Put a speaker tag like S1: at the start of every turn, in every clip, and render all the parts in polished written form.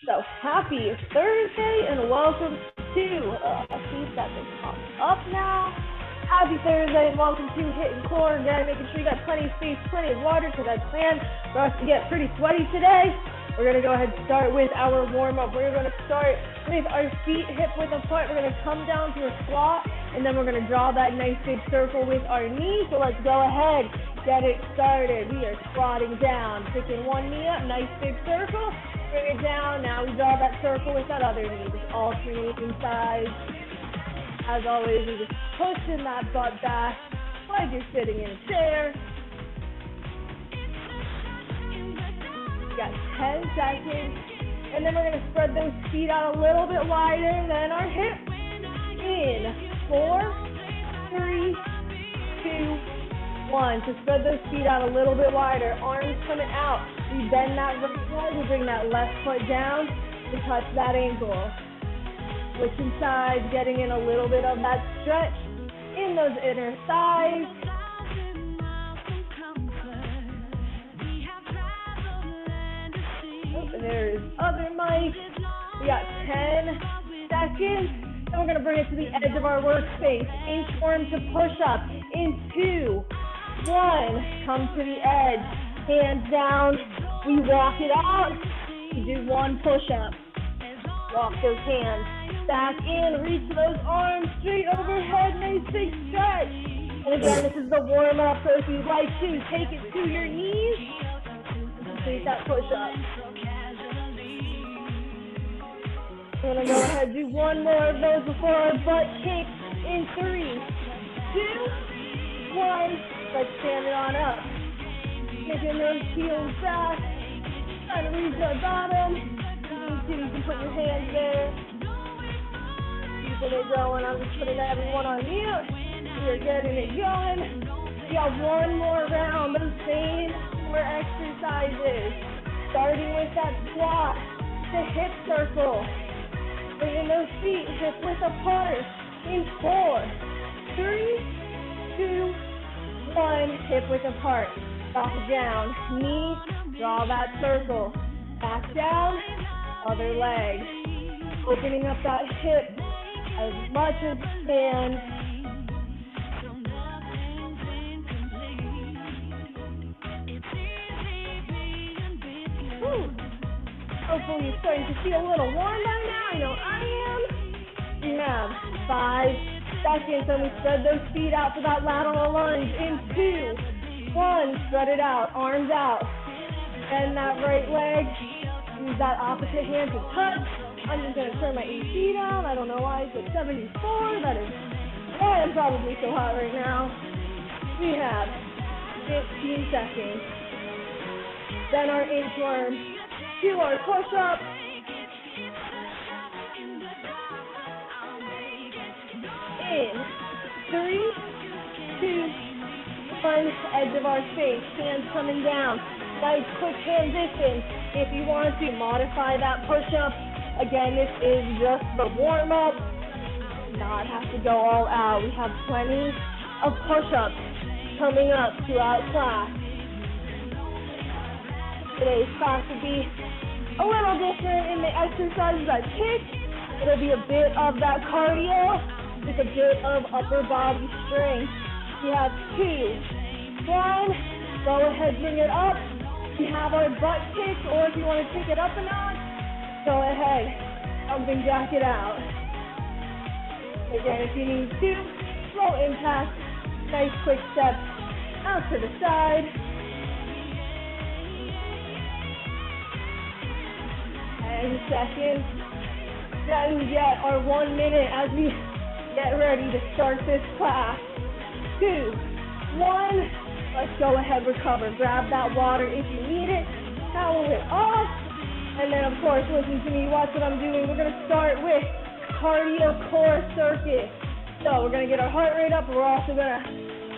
S1: So happy Thursday and welcome to, see if that thing pops up now. Happy Thursday and welcome to HIIT and Core. Again, making sure you got plenty of space, plenty of water, because I plan for us to get pretty sweaty today. We're going to go ahead and start with our warm-up. We're going to start with our feet hip width apart. We're going to come down to a squat, and then we're going to draw that nice big circle with our knee. So let's go ahead, get it started. We are squatting down, picking one knee up, nice big circle. Bring it down. Now we draw that circle with that other knee, just alternating sides. As always, we're just pushing that butt back like you're sitting in a chair. We got 10 seconds, and then we're going to spread those feet out a little bit wider than our hips. In 4, 3, 2, 1. So spread those feet out a little bit wider. Arms coming out. We bend that right leg. We bring that left foot down to touch that ankle. Switching sides, getting in a little bit of that stretch in those inner thighs. There's other mic. We got 10 seconds. And we're going to bring it to the edge of our workspace. Inchworm to push up. In 2, 1. Come to the edge. Hands down. We walk it out. We do one push up. Walk those hands back in. Reach those arms straight overhead. Nice big stretch. And again, this is the warm up. So if you'd like to, take it to your knees. Complete that push up. I'm going to go ahead and do one more of those before our butt kicks in 3, 2, 1. Let's stand it on up. Kicking those heels back. Trying to reach our bottom. You can put your hands there. Keeping it going. I'm just putting everyone on mute. We are getting it going. We got one more round. Those same 4 exercises. Starting with that squat. The hip circle. Bringing those feet hip width apart in 4, 3, 2, 1. Hip width apart. Drop it down. Knee, draw that circle. Back down, other leg. Opening up that hip as much as you can. Woo. Hopefully you're starting to feel a little warm by now. I know I am. We have 5 seconds, and we spread those feet out for that lateral lunge. In 2, 1. Spread it out. Arms out. Bend that right leg. Use that opposite hand to touch. I'm just going to turn my AC down. I don't know why it's at 74. That is why I'm probably so hot right now. We have 15 seconds. Then our inchworm. Do our push-up. In 3, 2, 1. Edge of our space. Hands coming down. Nice quick transition. If you want to modify that push-up, again, this is just the warm-up. Not have to go all out. We have plenty of push-ups coming up throughout class. Today's class will be a little different in the exercises I picked. It'll be a bit of that cardio with a bit of upper body strength. We have 2, 1. Go ahead, bring it up. We have our butt kicks, or if you want to take it up a notch, go ahead. Jumping jack it out. Again, if you need to, slow impact. Nice quick step out to the side. 10 seconds. Then we get our 1 minute as we get ready to start this class. 2, 1. Let's go ahead, recover. Grab that water if you need it. Towel it off. And then, of course, listen to me. Watch what I'm doing. We're going to start with cardio core circuit. So we're going to get our heart rate up. We're also going to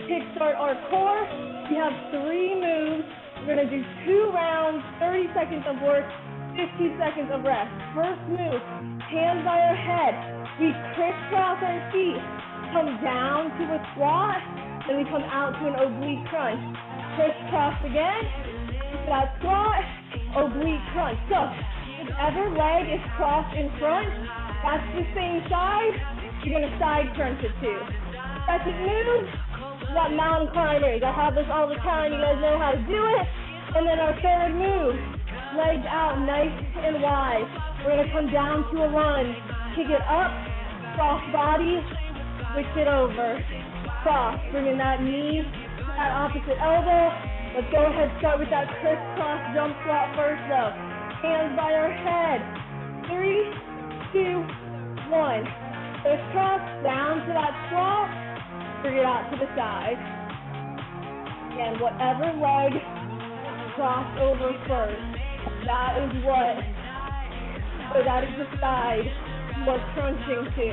S1: kickstart our core. We have 3 moves. We're going to do 2 rounds, 30 seconds of work, 15 seconds of rest. First move, hands by our head. We crisscross our feet. Come down to a squat. Then we come out to an oblique crunch. Crisscross again. That squat, oblique crunch. So Whichever leg is crossed in front, that's the same side, you're going to side crunch it too. Second move, we got mountain climbers. I have this all the time, you guys know how to do it. And then our third move, legs out nice and wide. We're going to come down to a lunge, kick it up, cross body, switch it over, cross, bringing that knee to that opposite elbow. Let's go ahead and start with that crisscross jump squat first though. Hands by our head. 3, 2, 1. Crisscross, down to that squat, bring it out to the side. Again, whatever leg cross over first, that is the side we're crunching to.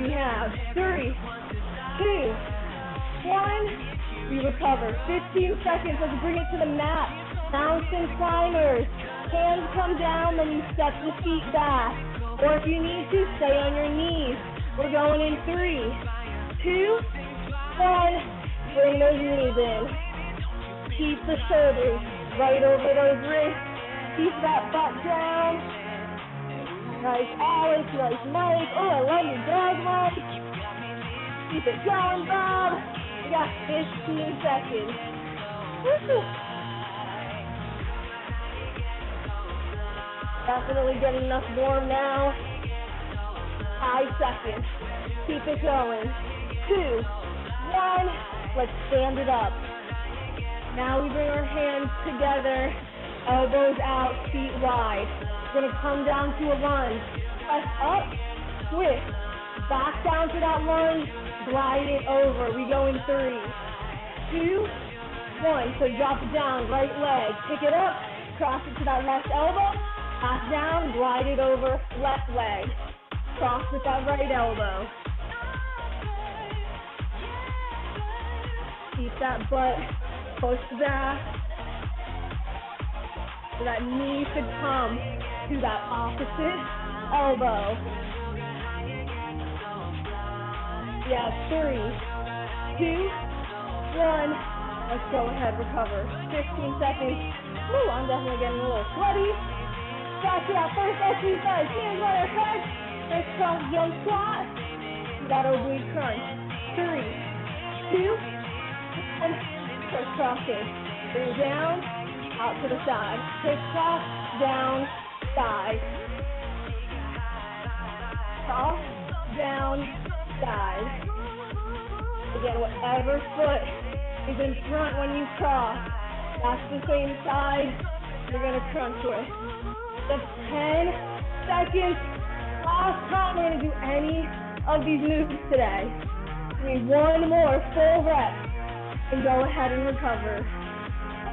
S1: We have 3, 2, 1. We recover. 15 seconds. Let's bring it to the mat. Mountain climbers. Hands come down, then you step the feet back. Or if you need to, stay on your knees. We're going in 3, 2, 1. Bring those knees in. Keep the shoulders right over those wrists. Keep that butt down. Nice Alex, nice Mike. Oh, I love your dog, Mike. Keep it going, Bob. We got 15 seconds. Woo-hoo. Definitely getting enough warm now. 5 seconds. Keep it going. 2, 1. Let's stand it up. Now we bring our hands together, elbows out, feet wide. We're going to come down to a lunge. Press up, twist. Back down to that lunge, glide it over. We go in 3, 2, 1. So drop it down, right leg. Pick it up, cross it to that left elbow. Pass down, glide it over, left leg. Cross with that right elbow. Keep that butt pushed back. So that knee should come to that opposite elbow. Yeah, 3, 2, 1. Let's go ahead, recover. 15 seconds. Woo, I'm definitely getting a little sweaty. Back to that first exercise. Hands on our head. Crisscross jump squat. We got oblique crunch. 3, 2, 1. Crisscross it. Bring down, out to the side. Crisscross, down, side. Cross, down, side. Again, whatever foot is in front when you cross, that's the same side you're going to crunch with. Just 10 seconds. Last time we're going to do any of these moves today. We need one more full rep and go ahead and recover.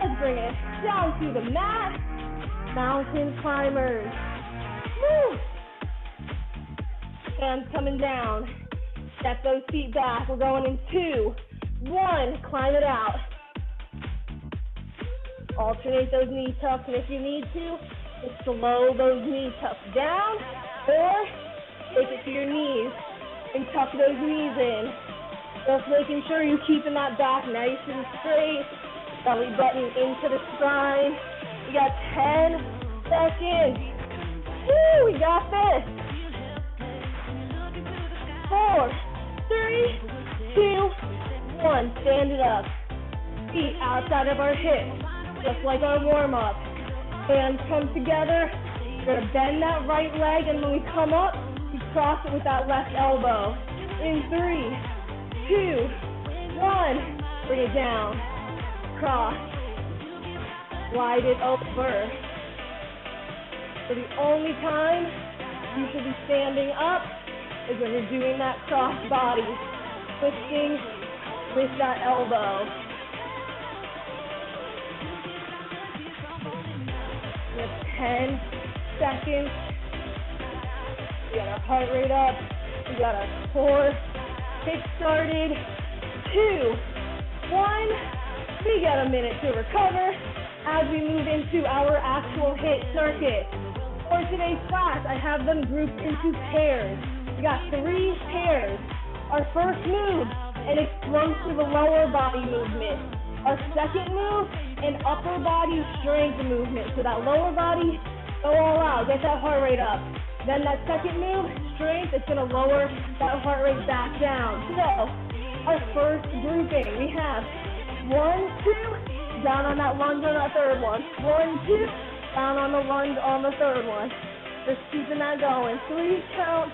S1: Let's bring it down to the mat. Mountain climbers. Woo! Hands coming down. Step those feet back. We're going in 2, 1. Climb it out. Alternate those knee tucks, and if you need to, just slow those knee tucks down, or take it to your knees and tuck those knees in. Just making sure you're keeping that back nice and straight, belly button into the spine. We got 10 seconds. Woo, we got this. 4, 3, 2, 1. Stand it up. Feet outside of our hips, just like our warm-up. Hands come together. We're gonna bend that right leg, and when we come up, we cross it with that left elbow. In 3, 2, 1. Bring it down. Cross. Glide it over. So the only time you should be standing up is when you're doing that cross body, twisting with that elbow. We have 10 seconds. We got our heart rate up. We got our core kick started. 2, 1. We got a minute to recover as we move into our actual HIIT circuit. For today's class, I have them grouped into pairs. We got 3 pairs. Our first move, an explosive lower body movement. Our second move, an upper body strength movement. So that lower body, go all out, get that heart rate up. Then that second move, strength, it's gonna lower that heart rate back down. So, our first grouping, we have 1, 2, down on that lunge on that third one. 1, 2, down on the lunge on the third one. Just keeping that going. 3 count,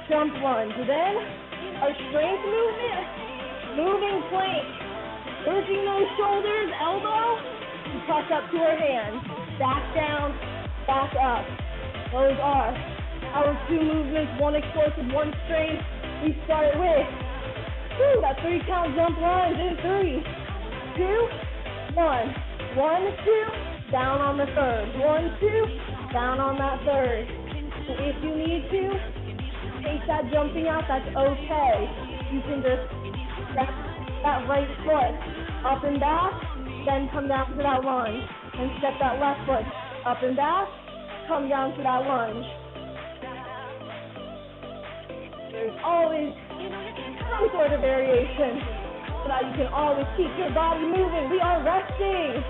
S1: jump lunge. Then, our strength movement, moving plank. Lifting those shoulders, elbow, and press up to our hands. Back down, back up. Those are our 2 movements, 1 explosive, 1 strength. We start with that 3 count jump lunge in 3, 2, 1. 1, 2, down on the third. 1, 2, down on that third. So if you need to, take that jumping out, that's okay. You can just step that right foot up and back, then come down to that lunge. And step that left foot up and back, come down to that lunge. There's always some sort of variation so that you can always keep your body moving. We are resting.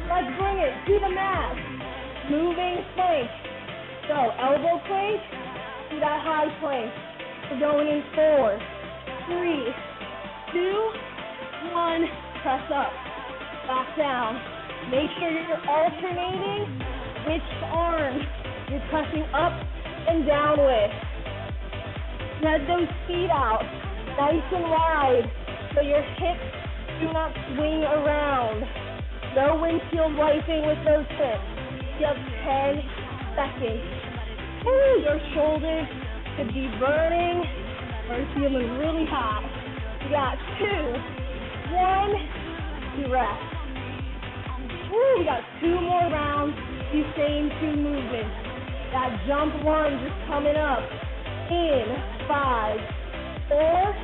S1: Let's bring it to the mat. Moving plank. So elbow plank to that high plank. We're going in 4, 3, 2, 1. Press up. Back down. Make sure you're alternating which arm you're pressing up and down with. Spread those feet out nice and wide so your hips do not swing around. No windshield wiping with those hips. You have 10 seconds. Ooh, your shoulders could be burning or feeling really hot. You got 2, 1, to rest. Ooh, we got 2 more rounds, these same 2 movements. That jump lunge is coming up in 5, 4,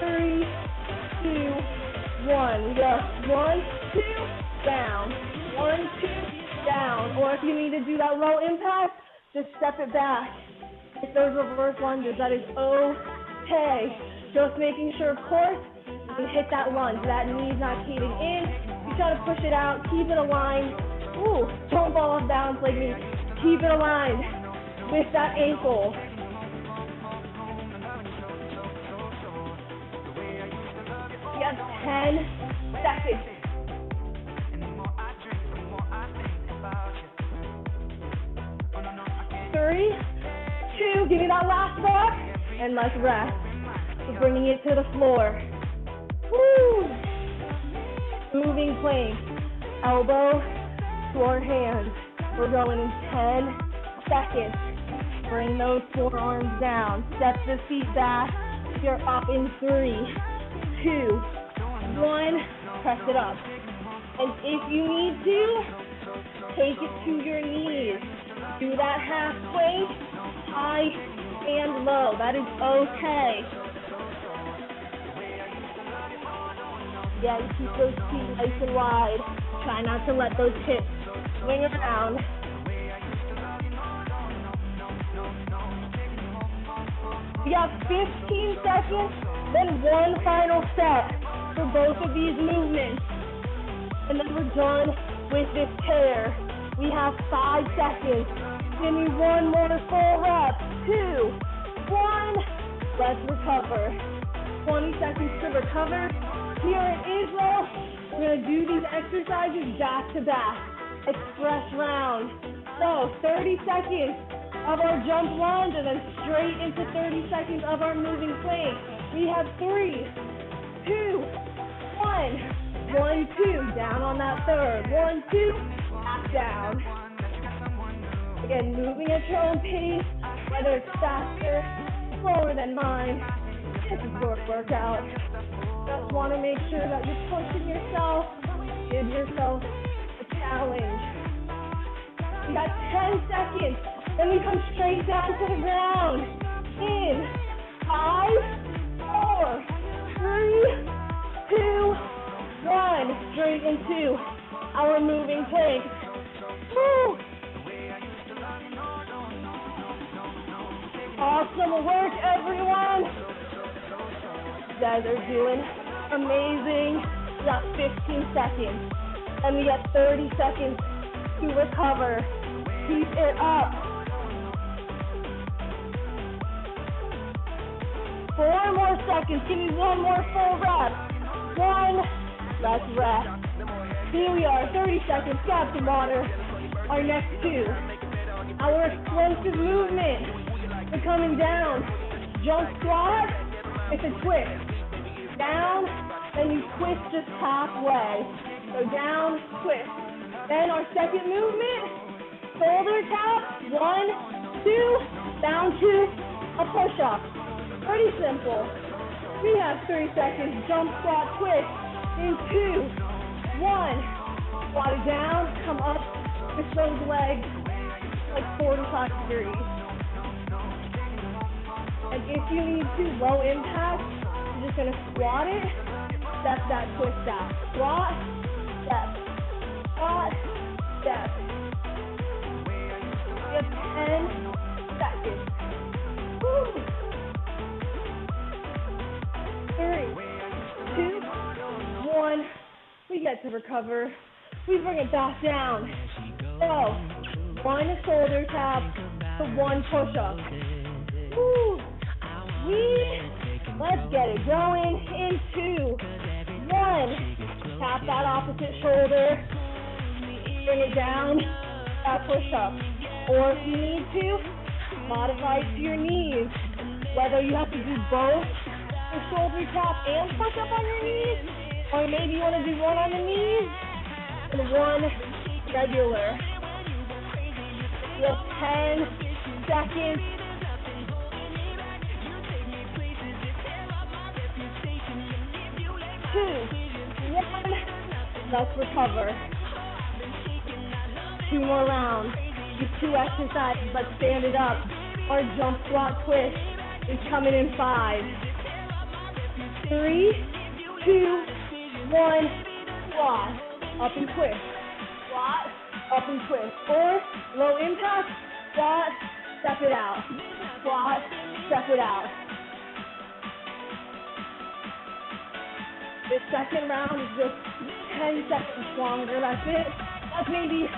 S1: 3, 2, 1. We go 1, 2, down. 1, 2, down. Or if you need to do that low impact, just step it back. If those reverse lunges, that is okay. Just making sure, of course, you hit that lunge. That knee's not caving in. You try to push it out. Keep it aligned. Ooh, don't fall off balance like me. Keep it aligned with that ankle. You have 10 seconds. 3, 2, give me that last block, and let's rest. We're bringing it to the floor. Woo! Moving plank, elbow to our hands. We're going in 10 seconds. Bring those forearms down. Step the feet back. You're up in 3, 2, 1. Press it up. And if you need to, take it to your knees. Do that half plank, high and low. That is okay. Yeah, you keep those feet nice and wide. Try not to let those hips swing around. We got 15 seconds, then 1 final set for both of these movements. And then we're done with this pair. We have 5 seconds. Give me 1 more full rep. 2, 1. Let's recover. 20 seconds to recover. Here it is, though. We're going to do these exercises back to back. Express round. So 30 seconds of our jump lunge and then straight into 30 seconds of our moving plank. We have 3, 2, 1. 1, 2. Down on that third. 1, 2. Back down. Again, moving at your own pace, whether it's faster, slower than mine. It's a short workout. Just want to make sure that you're pushing yourself. Give yourself a challenge. We got 10 seconds. Then we come straight down to the ground. In 5, 4, 3, 2, 1. Straight into our moving plank. Woo! Awesome work, everyone. You guys are doing amazing. We got 15 seconds. And we got 30 seconds to recover. Keep it up. 4 more seconds. Give me 1 more full rep. 1. Let's rest. Here we are. 30 seconds. Grab some water. Our next 2. Our explosive movement. We're coming down. Jump squat. It's a twist. Down, and you twist just halfway. So down, twist. Then our second movement. Shoulder tap. 1, 2. Down to a push-up. Pretty simple. We have 30 seconds. Jump squat twist in 2, 1. Squat it down. Come up with those legs like 45 degrees. And if you need to, low impact, you're just gonna squat it, step that twist out. Squat, step, squat, step. We have 10 seconds. Woo. 3, 2, 1. We get to recover. We bring it back down. So, 1 shoulder tap to 1 push-up. Woo. Let's get it going in 2, 1. Tap that opposite shoulder. Bring it down. That push-up. Or if you need to, modify it to your knees. Whether you have to do both the shoulder tap and push-up on your knees, or maybe you want to do 1 on the knees and 1 regular. You have 10 seconds. 2, 1. Let's recover. 2 more rounds. These 2 exercises. Let's stand it up. Our jump squat twist is coming in 5, 3, 2, 1. Squat. Up and twist. Squat. Up and twist. Or low impact. Squat. Step it out. Squat. Step it out. This second round is just 10 seconds longer. That's it. That's maybe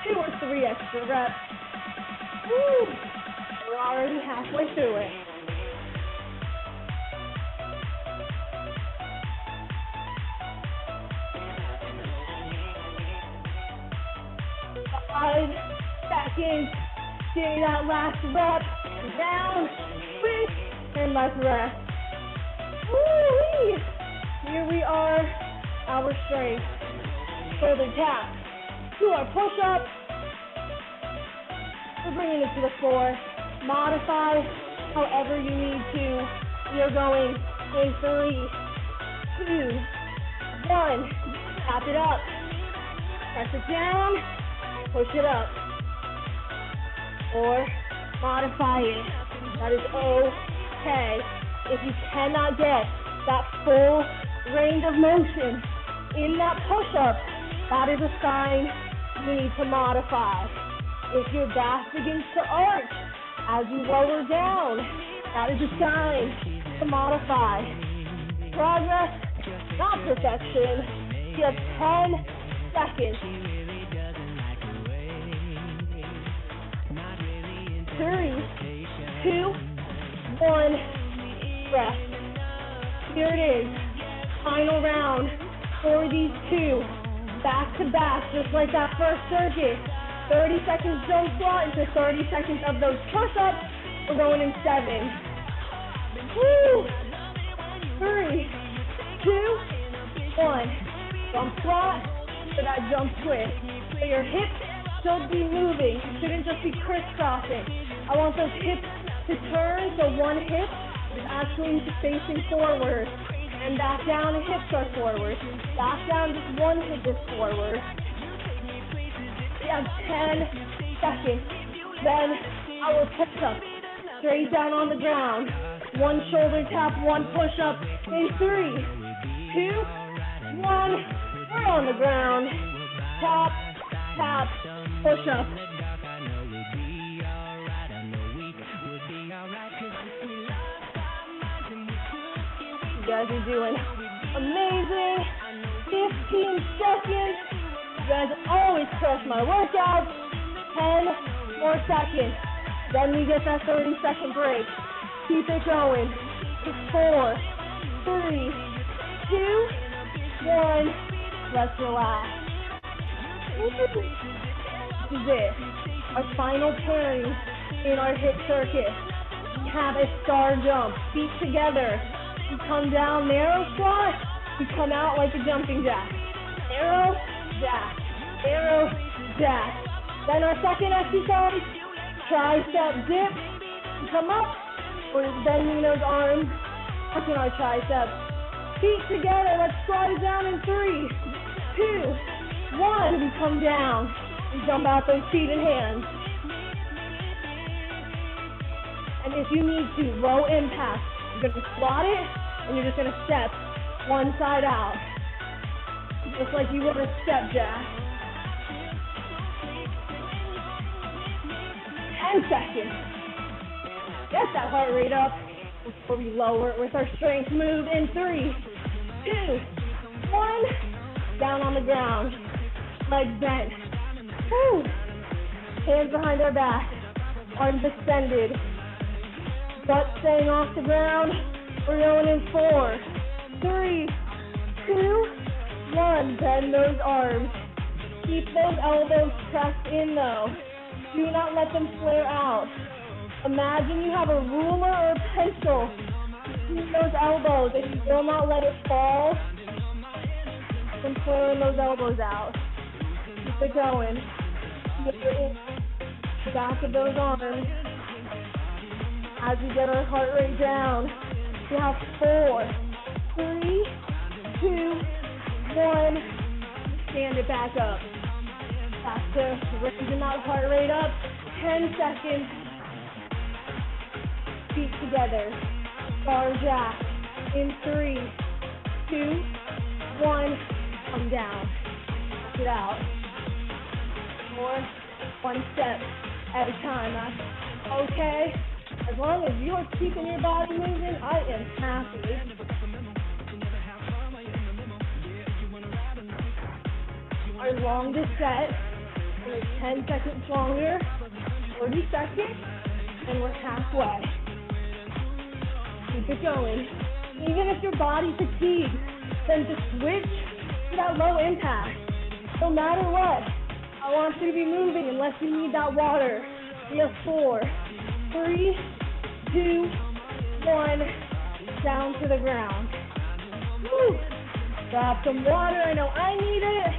S1: 2 or 3 extra reps. Woo! We're already halfway through it. Five seconds. Give me that last rep. Down, switch, and let's rest. Woo-wee! Here we are, our strength. Shoulder tap. Do our push-up. We're bringing it to the floor. Modify however you need to. You're going in 3, 2, 1. Tap it up. Press it down. Push it up. Or modify it. That is okay. If you cannot get that full range of motion in that push-up, that is a sign you need to modify. If your back begins to arch as you lower down, that is a sign to modify. Progress, not perfection. You have 10 seconds. 3, 2, 1, rest. Here it is. Final round for these 2. Back to back, just like that first circuit. 30 seconds jump squat into 30 seconds of those push-ups. We're going in 7. Woo! 3, 2, 1. Jump squat to that jump twist. So your hips should be moving. You shouldn't just be crisscrossing. I want those hips to turn, so one hip is actually facing forward. And back down, the hips are forward. Back down, just one hip is forward. We have 10 seconds. Then our push-up. Straight down on the ground. 1 shoulder tap, 1 push-up. In 3, 2, 1. We're on the ground. Tap, tap, push-up. You guys are doing amazing. 15 seconds. You guys always crush my workout. 10 more seconds. Then we get that 30-second break. Keep it going. 4, 3, 2, 1. Let's relax. This is it. Our final pairing in our HIIT circuit. We have a star jump. Feet together. We come down, narrow squat. We come out like a jumping jack. Narrow, jack. Narrow, jack. Then our second exercise, tricep dip. We come up. We're bending those arms, touching our triceps. Feet together. Let's squat it down in 3, 2, 1. We come down. We jump out those feet and hands. And if you need to, low impact. You're going to squat it, and you're just going to step one side out. Just like you would a step jack. 10 seconds. Get that heart rate up before we lower it with our strength move in 3, 2, 1. Down on the ground. Legs bent. Woo. Hands behind our back. Arms extended. Butt staying off the ground. We're going in 4, 3, 2, 1. Bend those arms. Keep those elbows pressed in though. Do not let them flare out. Imagine you have a ruler or a pencil between those elbows and you will not let it fall. And flaring those elbows out. Keep it going. Keep it in the back of those arms. As we get our heart rate down, we have 4, 3, 2, 1. Stand it back up. Back to raising that heart rate up. 10 seconds. Feet together. Star jack. In 3, 2, 1. Come down. Get out. More. One step at a time. That's okay. As long as you're keeping your body moving, I am happy. Our longest set is 10 seconds longer, 40 seconds, and we're halfway. Keep it going. Even if your body's fatigued, then just switch to that low impact. No matter what, I want you to be moving unless you need that water. We have 4, 3, 2, 1, down to the ground. Woo. Grab some water, I know I need it.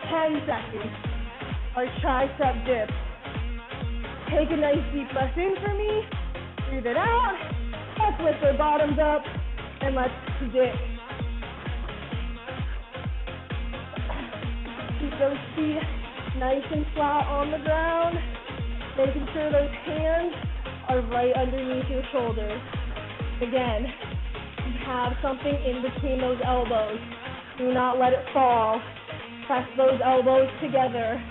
S1: 10 seconds. Our tricep dip. Take a nice deep breath in for me. Breathe it out. Let's lift our bottoms up and let's dip. Keep those feet nice and flat on the ground, making sure those hands are right underneath your shoulders. Again, you have something in between those elbows. Do not let it fall. Press those elbows together.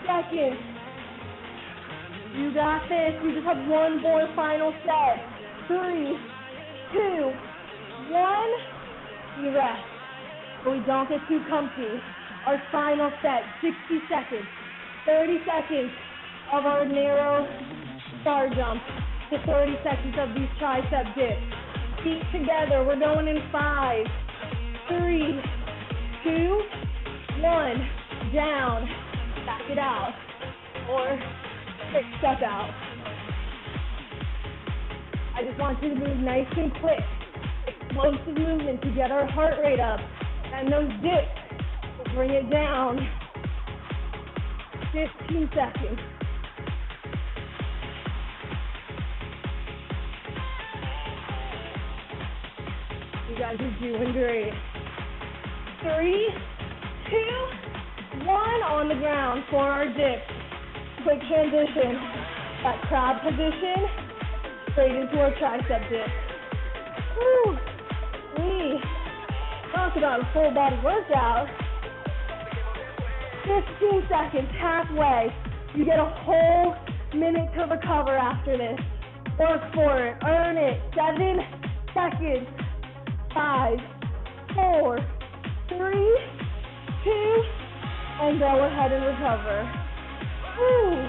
S1: Seconds. You got this. We just have one more final set. 3, 2, 1. We rest. But we don't get too comfy. Our final set, 60 seconds. 30 seconds of our narrow star jump to 30 seconds of these tricep dips. Feet together. We're going in 5, 3, 2, 1. Down. Back it out. Or quick step out. I just want you to move nice and quick. Explosive movement to get our heart rate up. And those dips will bring it down. 15 seconds. You guys are doing great. 3, 2, 1 on the ground for our dips. Quick transition. That crab position straight into our tricep dip. Woo! We talk about a full body workout. 15 seconds, halfway. You get a whole minute to recover after this. Work for it, earn it. 7 seconds. 5, 4, 3, 2, and go ahead and recover. Woo.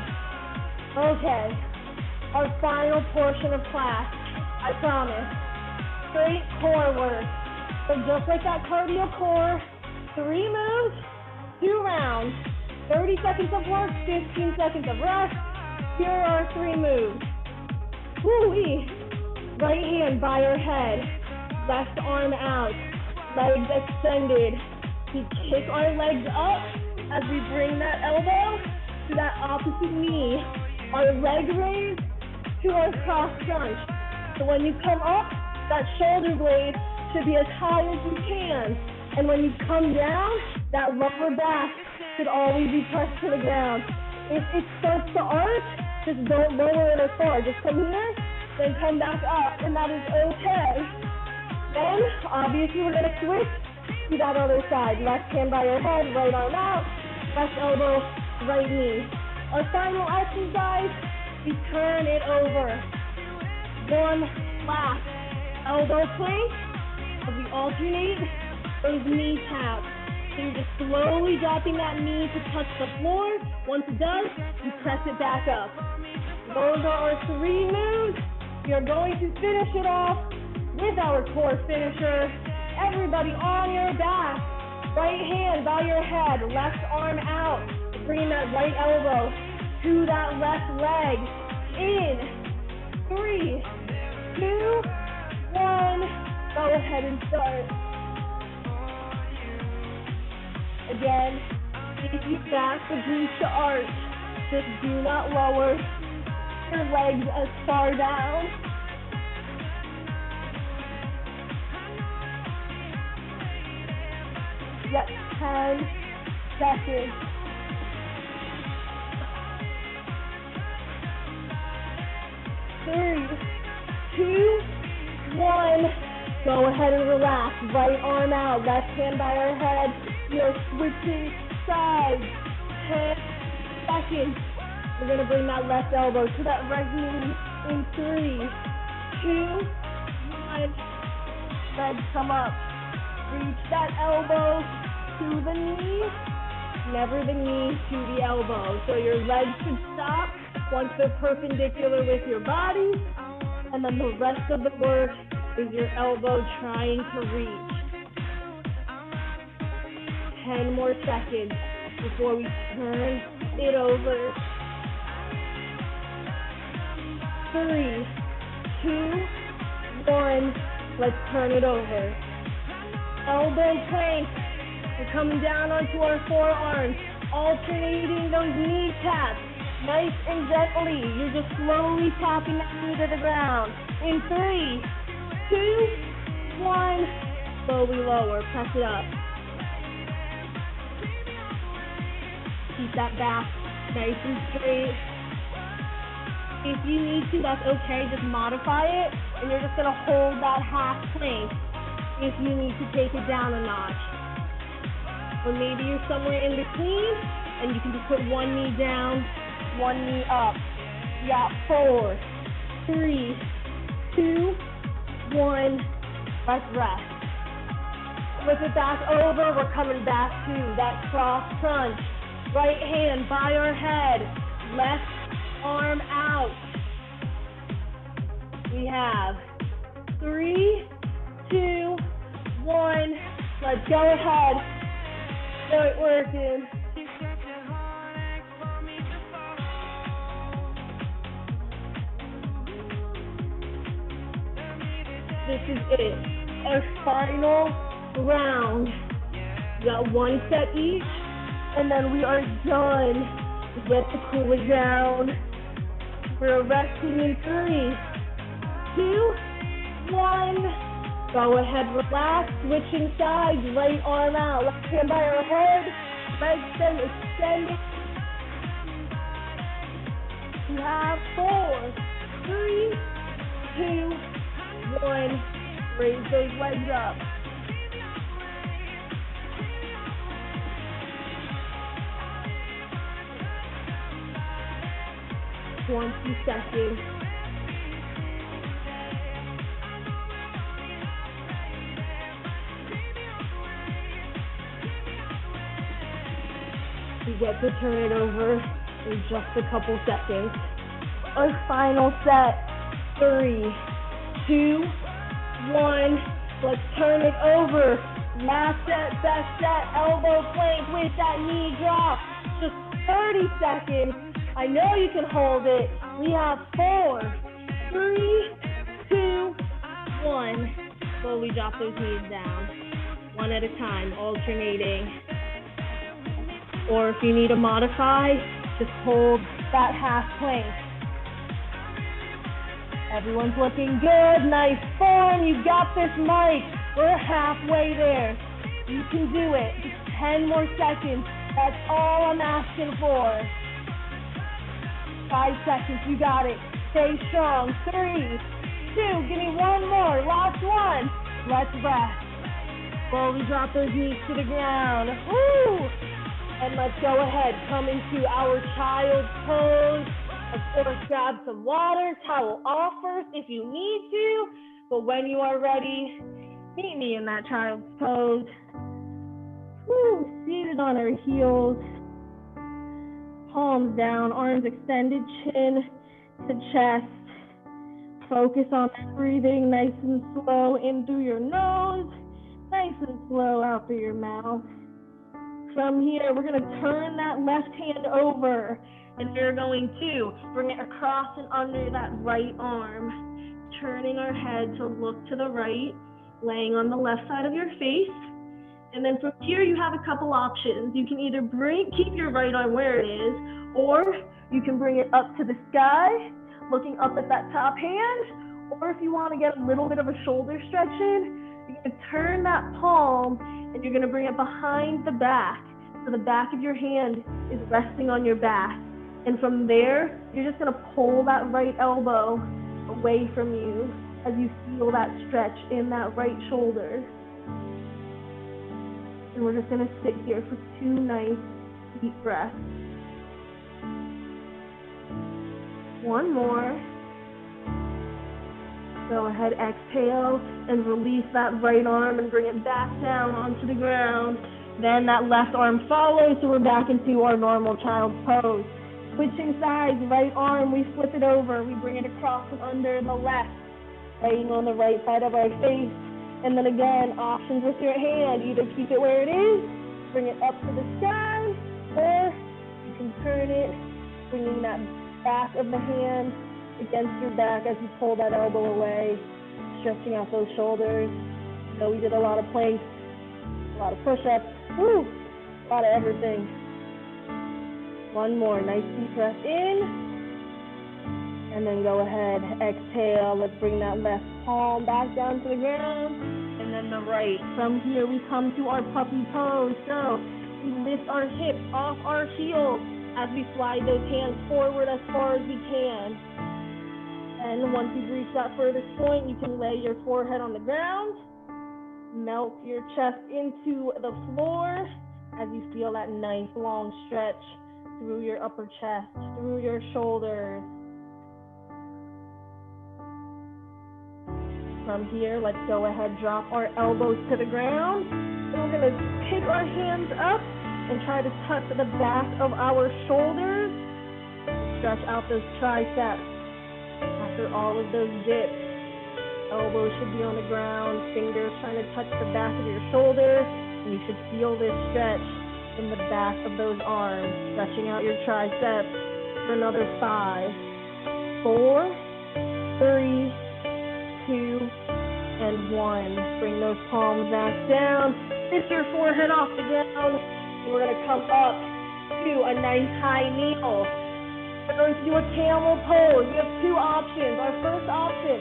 S1: Okay, our final portion of class, I promise. Straight core work. So just like that cardio core, 3 moves, 2 rounds. 30 seconds of work, 15 seconds of rest. Here are 3 moves. Woo-wee. Right hand by your head, left arm out, legs extended. We kick our legs up as we bring that elbow to that opposite knee. Our leg raise to our cross crunch. So when you come up, that shoulder blade should be as high as you can. And when you come down, that lower back should always be pressed to the ground. If it starts to arch, just don't lower it as far. Just come here, then come back up, and that is okay. Then, obviously, we're gonna switch to that other side. Left hand by your head, right arm out, left elbow, right knee. Our final exercise, we turn it over. One last elbow plank as we alternate those knee taps. So you're just slowly dropping that knee to touch the floor. Once it does, you press it back up. Those are our 3 moves. We are going to finish it off with our core finisher. Everybody on your back. Right hand by your head, left arm out. Bringing that right elbow to that left leg. In 3, 2, 1. Go ahead and start. Again, if you back the glutes to arch, just do not lower your legs as far down. Yep, 10 seconds. 3, 2, 1. Go ahead and relax. Right arm out, left hand by our head. We are switching sides. 10 seconds. We're going to bring that left elbow to that right knee in 3, 2, 1. Legs come up. Reach that elbow to the knee. Never the knee to the elbow. So your legs should stop once they're perpendicular with your body. And then the rest of the work is your elbow trying to reach. 10 more seconds before we turn it over. 3, 2, 1. Let's turn it over. Elbow plank. We're coming down onto our forearms, alternating those knee taps. Nice and gently. You're just slowly tapping that knee to the ground. In 3, 2, 1. Slowly lower. Press it up. Keep that back nice and straight. If you need to, that's okay. Just modify it, and you're just going to hold that half plank if you need to take it down a notch. Or maybe you're somewhere in between, and you can just put one knee down, one knee up. Yeah, 4, 3, 2, 1. Let's rest. Flip it back over. We're coming back to that cross crunch. Right hand by our head, left arm out. We have 3, 2, 1. Let's go ahead. Start working. This is it. Our final round. We got 1 set each. And then we are done. Get to cool it down. We're resting in 3, 2, 1. Go ahead, relax. Switching sides. Right arm out. Left hand by our head. Right stem extended. You have 4, 3, 2, 1. Raise those legs up. 20 seconds. We get to turn it over in just a couple seconds. Our final set, 3, 2, 1. Let's turn it over. Last set, best set, elbow plank with that knee drop. Just 30 seconds. I know you can hold it. We have 4, 3, 2, 1. Slowly drop those knees down, one at a time, alternating. Or if you need to modify, just hold that half plank. Everyone's looking good, nice form, you got this, Mike. We're halfway there. You can do it. Just 10 more seconds. That's all I'm asking for. 5 seconds, you got it. Stay strong. 3, 2, give me one more. Last one. Let's rest. Slowly drop those knees to the ground. Woo! And let's go ahead, come into our child's pose. Of course, grab some water, towel off first if you need to. But when you are ready, meet me in that child's pose. Woo, seated on our heels. Palms down, arms extended, chin to chest. Focus on breathing nice and slow in through your nose, nice and slow out through your mouth. From here, we're going to turn that left hand over, and we're going to bring it across and under that right arm, turning our head to look to the right, laying on the left side of your face. And then from here, you have a couple options. You can either keep your right arm where it is, or you can bring it up to the sky, looking up at that top hand, or if you want to get a little bit of a shoulder stretch in, you're going to turn that palm and you're going to bring it behind the back. So the back of your hand is resting on your back. And from there, you're just going to pull that right elbow away from you as you feel that stretch in that right shoulder. And we're just going to sit here for 2 nice deep breaths. One more. Go ahead, exhale, and release that right arm and bring it back down onto the ground. Then that left arm follows, so we're back into our normal child's pose. Switching sides, right arm, we flip it over. We bring it across and under the left, laying on the right side of our face. And then again, options with your hand. Either keep it where it is, bring it up to the sky, or you can turn it, bringing that back of the hand against your back as you pull that elbow away, stretching out those shoulders. So we did a lot of planks, a lot of push-ups, woo, a lot of everything. One more, nice deep breath in, and then go ahead, exhale. Let's bring that left palm back down to the ground, and then the right. From here, we come to our puppy pose. So we lift our hips off our heels as we slide those hands forward as far as we can. And once you've reached that furthest point, you can lay your forehead on the ground, melt your chest into the floor as you feel that nice long stretch through your upper chest, through your shoulders. From here, let's go ahead, drop our elbows to the ground. And we're gonna pick our hands up and try to touch the back of our shoulders. Stretch out those triceps. After all of those dips, elbows should be on the ground, fingers trying to touch the back of your shoulder, and you should feel this stretch in the back of those arms, stretching out your triceps for another 5, 4, 3, 2, and 1. Bring those palms back down, lift your forehead off the ground, and we're going to come up to a nice high kneel. We're going to do a camel pose. We have 2 options. Our first option,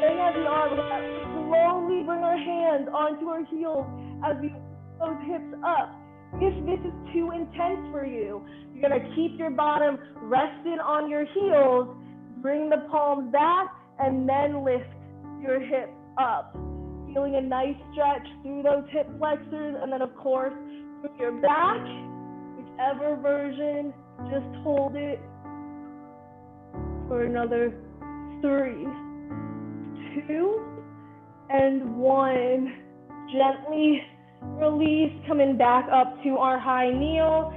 S1: staying as we are, we're going to slowly bring our hands onto our heels as we lift those hips up. If this is too intense for you, you're going to keep your bottom rested on your heels, bring the palms back, and then lift your hips up. Feeling a nice stretch through those hip flexors, and then of course, through your back, whichever version, just hold it. for another 3, 2, and 1. Gently release, coming back up to our high kneel.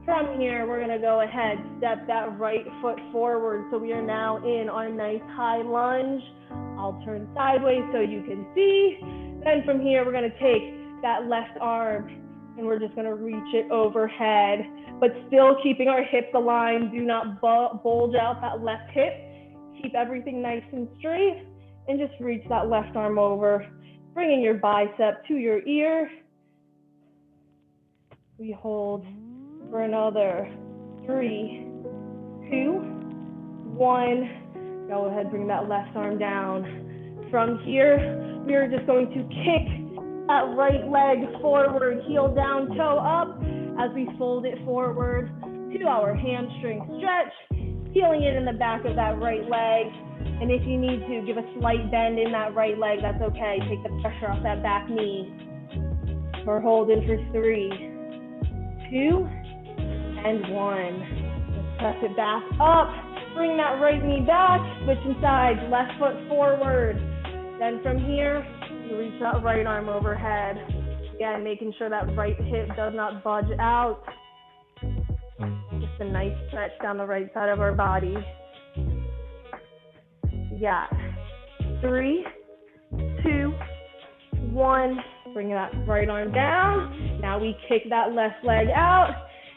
S1: From here, we're gonna go ahead, step that right foot forward. So we are now in our nice high lunge. I'll turn sideways so you can see. Then from here, we're gonna take that left arm and we're just gonna reach it overhead, but still keeping our hips aligned. Do not bulge out that left hip. Keep everything nice and straight and just reach that left arm over, bringing your bicep to your ear. We hold for another 3, 2, 1. Go ahead, bring that left arm down. From here, we are just going to kick that right leg forward, heel down, toe up, as we fold it forward to our hamstring stretch, feeling it in the back of that right leg. And if you need to, give a slight bend in that right leg, that's okay. Take the pressure off that back knee. We're holding for 3, 2, and 1. Let's press it back up. Bring that right knee back, switching sides, left foot forward. Then from here, you reach that right arm overhead. Again, making sure that right hip does not budge out. Just a nice stretch down the right side of our body. We got 3, 2, 1. Bring that right arm down. Now we kick that left leg out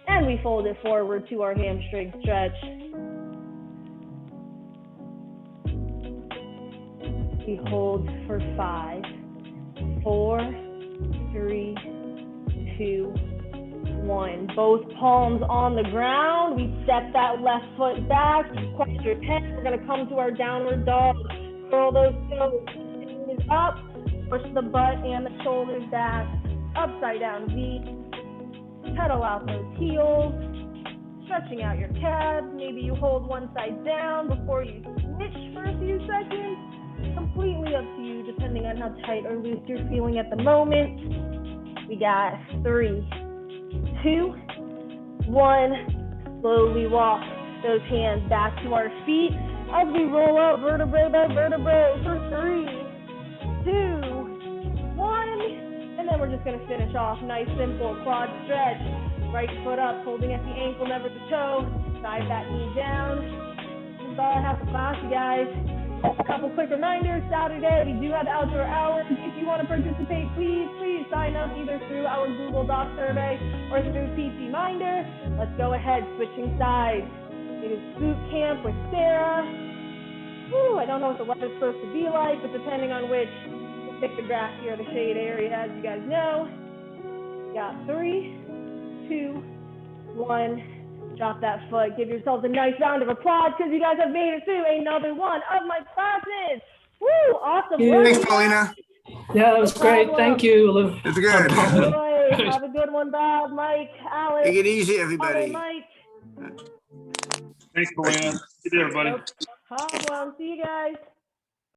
S1: and we fold it forward to our hamstring stretch. We hold for 5, 4, 3, 2, 1. Both palms on the ground. We step that left foot back, cross your head. We're gonna come to our downward dog. Curl those toes, knees up, push the butt and the shoulders back, upside down V. Pedal out those heels, stretching out your calves. Maybe you hold one side down before you switch for a few seconds. Completely up to you, depending on how tight or loose you're feeling at the moment. We got 3, 2, 1. Slowly walk those hands back to our feet as we roll out vertebrae by vertebrae for 3, 2, 1. And then we're just gonna finish off nice, simple quad stretch. Right foot up, holding at the ankle, never the toe. Side that knee down. That's all I have for class, you guys. A couple quick reminders. Saturday, we do have outdoor hours. If you want to participate, please sign up either through our Google Doc survey or through PT Minder. Let's go ahead, switching sides. It is boot camp with Sarah. Whew, I don't know what the weather's supposed to be like, but depending on which, we'll pick the grass here, the shade area, as you guys know. We got 3, 2, 1. Drop that foot. Give yourselves a nice round of applause because you guys have made it through another one of my classes. Woo! Awesome.
S2: Thanks, Paulina.
S3: Yeah, that was great. Thank you.
S2: It's good.
S1: Have a good one, Bob, Mike, Alex.
S2: Take it easy, everybody.
S1: Mike.
S4: Thanks, Paulina. Good day, everybody.
S1: No problem. See you guys.